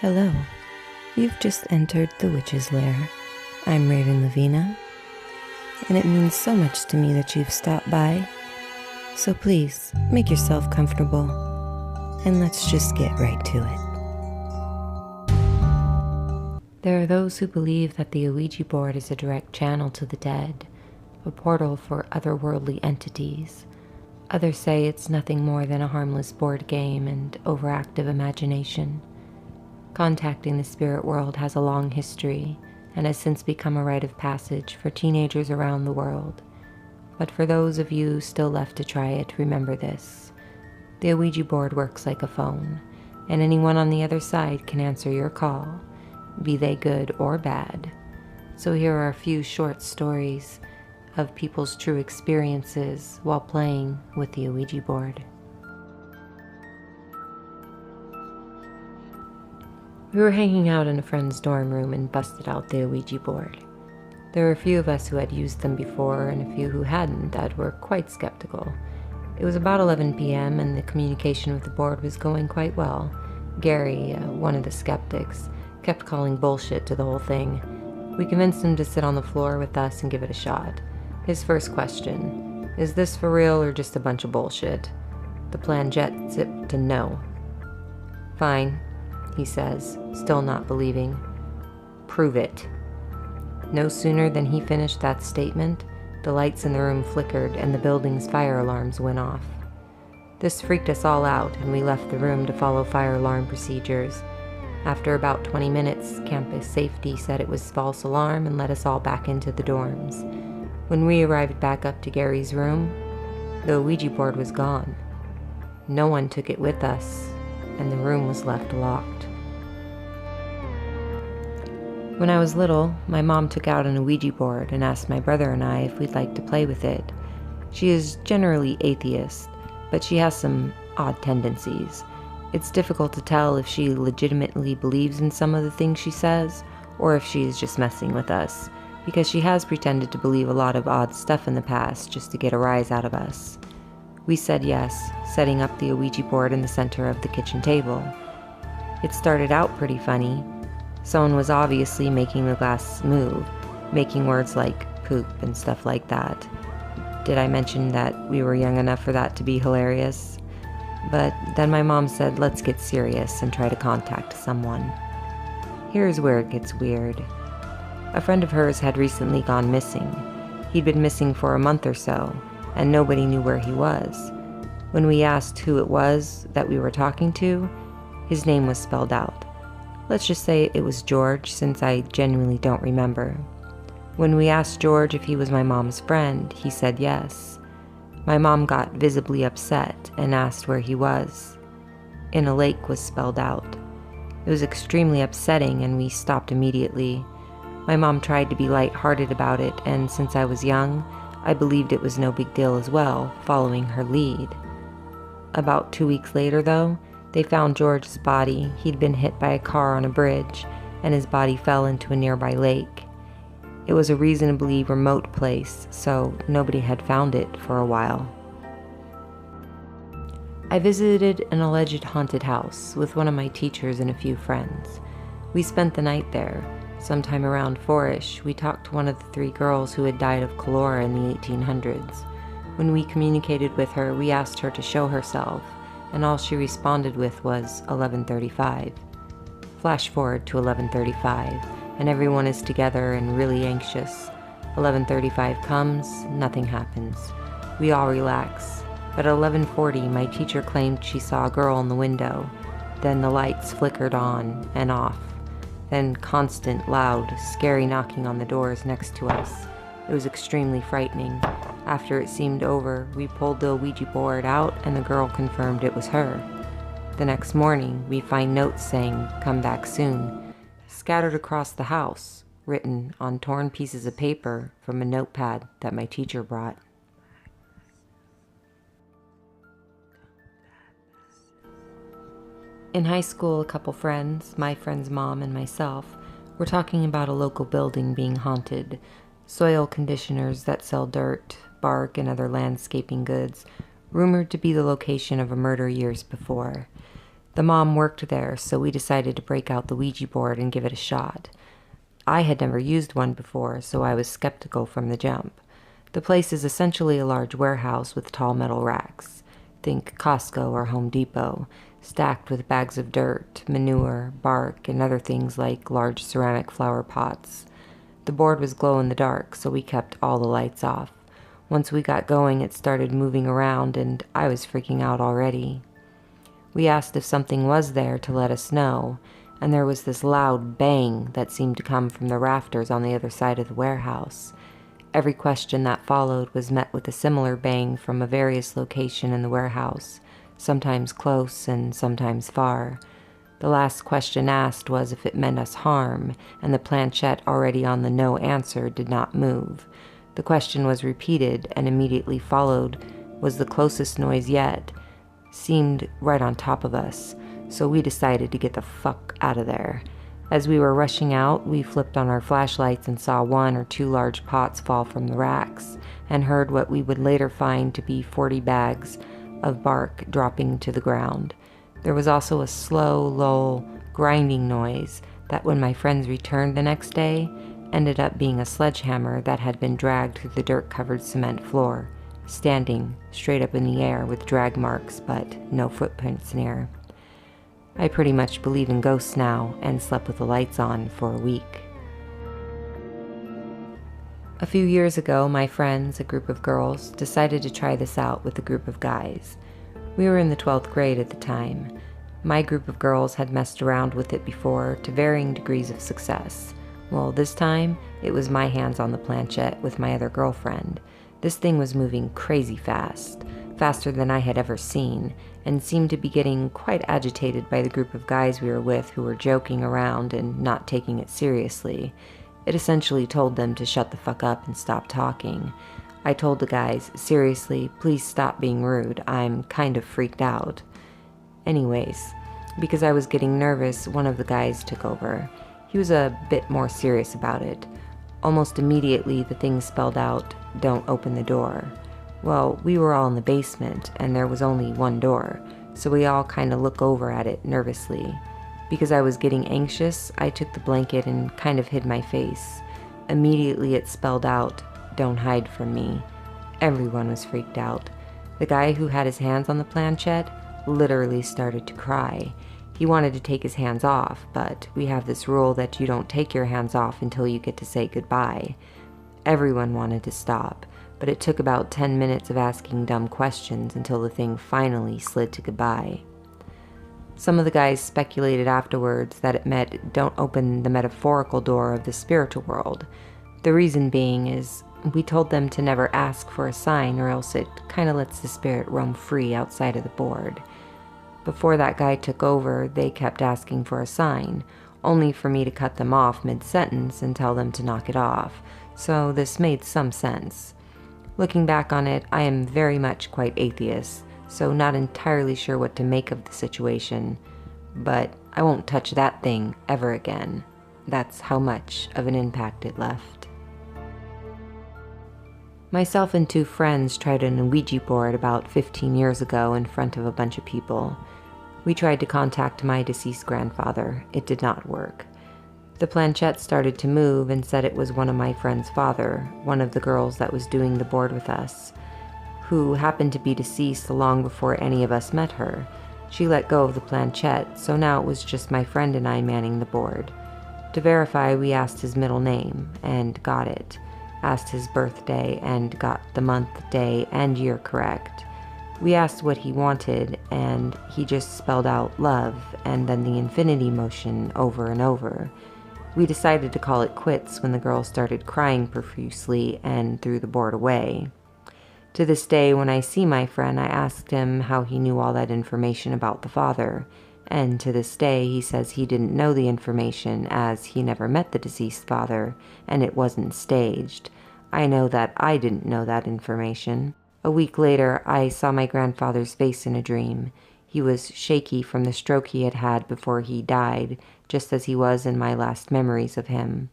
Hello, you've just entered the Witch's Lair. I'm Raven Lavina, and it means so much to me that you've stopped by. So please, make yourself comfortable, and let's just get right to it. There are those who believe that the ouija board is a direct channel to the dead, a portal for otherworldly entities. Others say it's nothing more than a harmless board game and overactive imagination. Contacting the spirit world has a long history and has since become a rite of passage for teenagers around the world. But for those of you still left to try it, remember this. The ouija board works like a phone, and anyone on the other side can answer your call, be they good or bad. So here are a few short stories of people's true experiences while playing with the ouija board. We were hanging out in a friend's dorm room and busted out the ouija board. There were a few of us who had used them before and a few who hadn't that were quite skeptical. It was about 11 p.m. and the communication with the board was going quite well. Gary, one of the skeptics, kept calling bullshit to the whole thing. We convinced him to sit on the floor with us and give it a shot. His first question, is this for real or just a bunch of bullshit? The plan jet zipped to no. Fine, he says, still not believing. Prove it. No sooner than he finished that statement, the lights in the room flickered and the building's fire alarms went off. This freaked us all out and we left the room to follow fire alarm procedures. After about 20 minutes, campus safety said it was false alarm and let us all back into the dorms. When we arrived back up to Gary's room, the ouija board was gone. No one took it with us, and the room was left locked. When I was little, my mom took out an ouija board and asked my brother and I if we'd like to play with it. She is generally atheist, but she has some odd tendencies. It's difficult to tell if she legitimately believes in some of the things she says, or if she is just messing with us, because she has pretended to believe a lot of odd stuff in the past just to get a rise out of us. We said yes, setting up the ouija board in the center of the kitchen table. It started out pretty funny. Someone was obviously making the glass move, making words like poop and stuff like that. Did I mention that we were young enough for that to be hilarious? But then my mom said, let's get serious and try to contact someone. Here's where it gets weird. A friend of hers had recently gone missing. He'd been missing for a month or so, and nobody knew where he was. When we asked who it was that we were talking to, his name was spelled out. Let's just say it was George, since I genuinely don't remember. When we asked George if he was my mom's friend, he said yes. My mom got visibly upset and asked where he was. In a lake was spelled out. It was extremely upsetting and we stopped immediately. My mom tried to be lighthearted about it, and since I was young, I believed it was no big deal as well, following her lead. About 2 weeks later, though, they found George's body. He'd been hit by a car on a bridge, and his body fell into a nearby lake. It was a reasonably remote place, so nobody had found it for a while. I visited an alleged haunted house with one of my teachers and a few friends. We spent the night there. Sometime around 4-ish, we talked to one of the 3 girls who had died of cholera in the 1800s. When we communicated with her, we asked her to show herself, and all she responded with was 11:35. Flash forward to 11:35, and everyone is together and really anxious. 11:35 comes, nothing happens. We all relax. But at 11:40, my teacher claimed she saw a girl in the window. Then the lights flickered on and off. Then constant, loud, scary knocking on the doors next to us. It was extremely frightening. After it seemed over, we pulled the ouija board out and the girl confirmed it was her. The next morning, we find notes saying, "Come back soon," scattered across the house, written on torn pieces of paper from a notepad that my teacher brought. In high school, a couple friends, my friend's mom and myself, were talking about a local building being haunted. Soil conditioners that sell dirt, bark, and other landscaping goods, rumored to be the location of a murder years before. The mom worked there, so we decided to break out the Ouija board and give it a shot. I had never used one before, so I was skeptical from the jump. The place is essentially a large warehouse with tall metal racks. Think Costco or Home Depot, stacked with bags of dirt, manure, bark, and other things like large ceramic flower pots. The board was glow in the dark, so we kept all the lights off. Once we got going, it started moving around, and I was freaking out already. We asked if something was there to let us know, and there was this loud bang that seemed to come from the rafters on the other side of the warehouse. Every question that followed was met with a similar bang from a various location in the warehouse, sometimes close and sometimes far. The last question asked was if it meant us harm, and the planchette already on the no answer did not move. The question was repeated, and immediately followed was the closest noise yet. Seemed right on top of us, so we decided to get the fuck out of there. As we were rushing out, we flipped on our flashlights and saw 1 or 2 large pots fall from the racks, and heard what we would later find to be 40 bags of bark dropping to the ground. There was also a slow, low, grinding noise that, when my friends returned the next day, ended up being a sledgehammer that had been dragged through the dirt-covered cement floor, standing straight up in the air with drag marks but no footprints near. I pretty much believe in ghosts now and slept with the lights on for a week. A few years ago, my friends, a group of girls, decided to try this out with a group of guys. We were in the 12th grade at the time. My group of girls had messed around with it before to varying degrees of success. Well, this time, it was my hands on the planchette with my other girlfriend. This thing was moving crazy fast, faster than I had ever seen, and seemed to be getting quite agitated by the group of guys we were with who were joking around and not taking it seriously. It essentially told them to shut the fuck up and stop talking. I told the guys, seriously, please stop being rude, I'm kind of freaked out. Anyways, because I was getting nervous, one of the guys took over. He was a bit more serious about it. Almost immediately, the thing spelled out, "Don't open the door." Well, we were all in the basement, and there was only one door, so we all kind of look over at it nervously. Because I was getting anxious, I took the blanket and kind of hid my face. Immediately it spelled out, "Don't hide from me." Everyone was freaked out. The guy who had his hands on the planchette literally started to cry. He wanted to take his hands off, but we have this rule that you don't take your hands off until you get to say goodbye. Everyone wanted to stop, but it took about 10 minutes of asking dumb questions until the thing finally slid to goodbye. Some of the guys speculated afterwards that it meant don't open the metaphorical door of the spiritual world. The reason being is we told them to never ask for a sign, or else it kind of lets the spirit roam free outside of the board. Before that guy took over, they kept asking for a sign, only for me to cut them off mid-sentence and tell them to knock it off, so this made some sense. Looking back on it, I am very much quite atheist, so not entirely sure what to make of the situation, but I won't touch that thing ever again. That's how much of an impact it left. Myself and 2 friends tried an Ouija board about 15 years ago in front of a bunch of people. We tried to contact my deceased grandfather. It did not work. The planchette started to move and said it was one of my friend's father, one of the girls that was doing the board with us, who happened to be deceased long before any of us met her. She let go of the planchette, so now it was just my friend and I manning the board. To verify, we asked his middle name, and got it. Asked his birthday, and got the month, day, and year correct. We asked what he wanted, and he just spelled out love, and then the infinity motion over and over. We decided to call it quits when the girl started crying profusely and threw the board away. To this day, when I see my friend, I asked him how he knew all that information about the father, and to this day he says he didn't know the information as he never met the deceased father, and it wasn't staged. I know that I didn't know that information. A week later, I saw my grandfather's face in a dream. He was shaky from the stroke he had had before he died, just as he was in my last memories of him.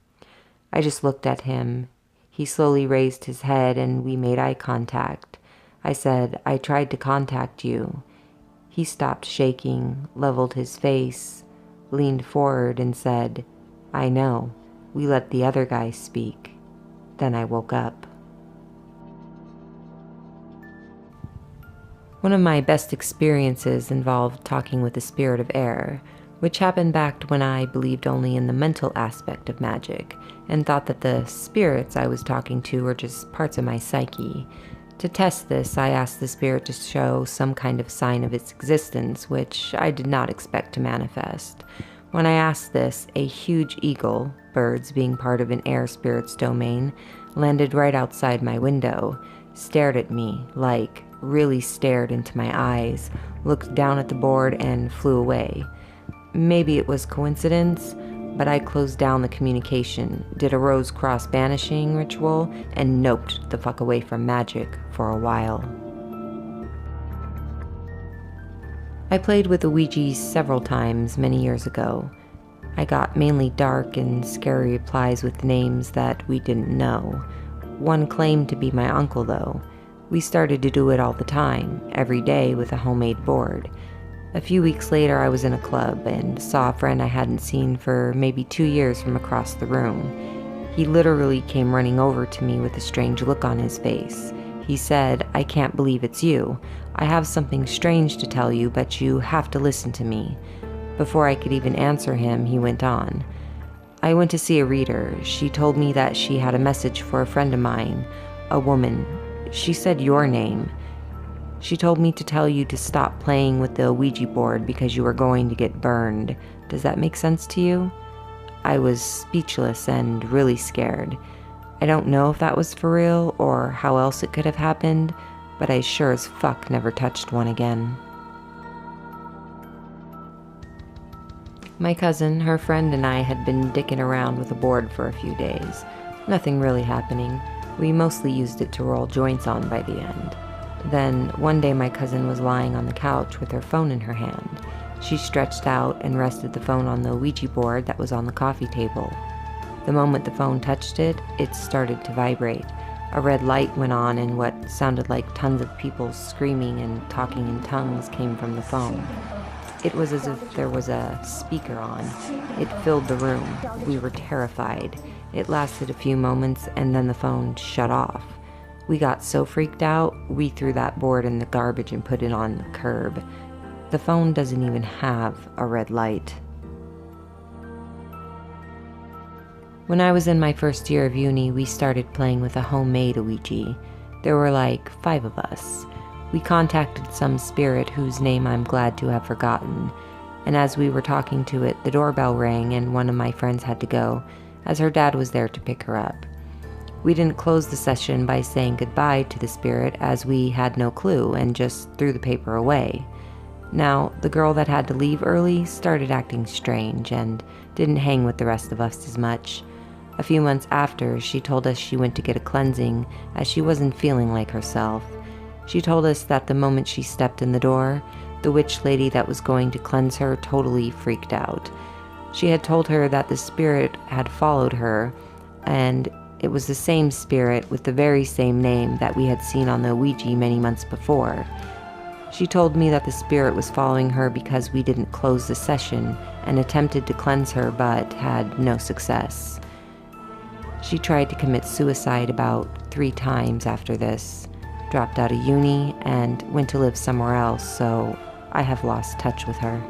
I just looked at him. He slowly raised his head and we made eye contact. I said, "I tried to contact you." He stopped shaking, leveled his face, leaned forward and said, "I know. We let the other guy speak." Then I woke up. One of my best experiences involved talking with the spirit of air, which happened back when I believed only in the mental aspect of magic and thought that the spirits I was talking to were just parts of my psyche. To test this, I asked the spirit to show some kind of sign of its existence, which I did not expect to manifest. When I asked this, a huge eagle, birds being part of an air spirit's domain, landed right outside my window, stared at me, really stared into my eyes, looked down at the board, and flew away. Maybe it was coincidence, but I closed down the communication, did a rose cross banishing ritual, and noped the fuck away from magic for a while. I played with the Ouija several times many years ago. I got mainly dark and scary replies with names that we didn't know. One claimed to be my uncle, though. We started to do it all the time, every day with a homemade board. A few weeks later, I was in a club and saw a friend I hadn't seen for maybe 2 years from across the room. He literally came running over to me with a strange look on his face. He said, "I can't believe it's you. I have something strange to tell you, but you have to listen to me." Before I could even answer him, he went on. "I went to see a reader. She told me that she had a message for a friend of mine, a woman. She said your name. She told me to tell you to stop playing with the Ouija board because you are going to get burned. Does that make sense to you?" I was speechless and really scared. I don't know if that was for real or how else it could have happened, but I sure as fuck never touched one again. My cousin, her friend, and I had been dicking around with a board for a few days. Nothing really happening. We mostly used it to roll joints on by the end. Then, one day my cousin was lying on the couch with her phone in her hand. She stretched out and rested the phone on the Ouija board that was on the coffee table. The moment the phone touched it, it started to vibrate. A red light went on and what sounded like tons of people screaming and talking in tongues came from the phone. It was as if there was a speaker on. It filled the room. We were terrified. It lasted a few moments and then the phone shut off. We got so freaked out, we threw that board in the garbage and put it on the curb. The phone doesn't even have a red light. When I was in my first year of uni, we started playing with a homemade Ouija. There were like 5 of us. We contacted some spirit whose name I'm glad to have forgotten. And as we were talking to it, the doorbell rang and one of my friends had to go, as her dad was there to pick her up. We didn't close the session by saying goodbye to the spirit as we had no clue and just threw the paper away. Now, the girl that had to leave early started acting strange and didn't hang with the rest of us as much. A few months after, she told us she went to get a cleansing as she wasn't feeling like herself. She told us that the moment she stepped in the door, the witch lady that was going to cleanse her totally freaked out. She had told her that the spirit had followed her, and it was the same spirit with the very same name that we had seen on the Ouija many months before. She told me that the spirit was following her because we didn't close the session and attempted to cleanse her but had no success. She tried to commit suicide about 3 times after this, dropped out of uni, and went to live somewhere else, so I have lost touch with her.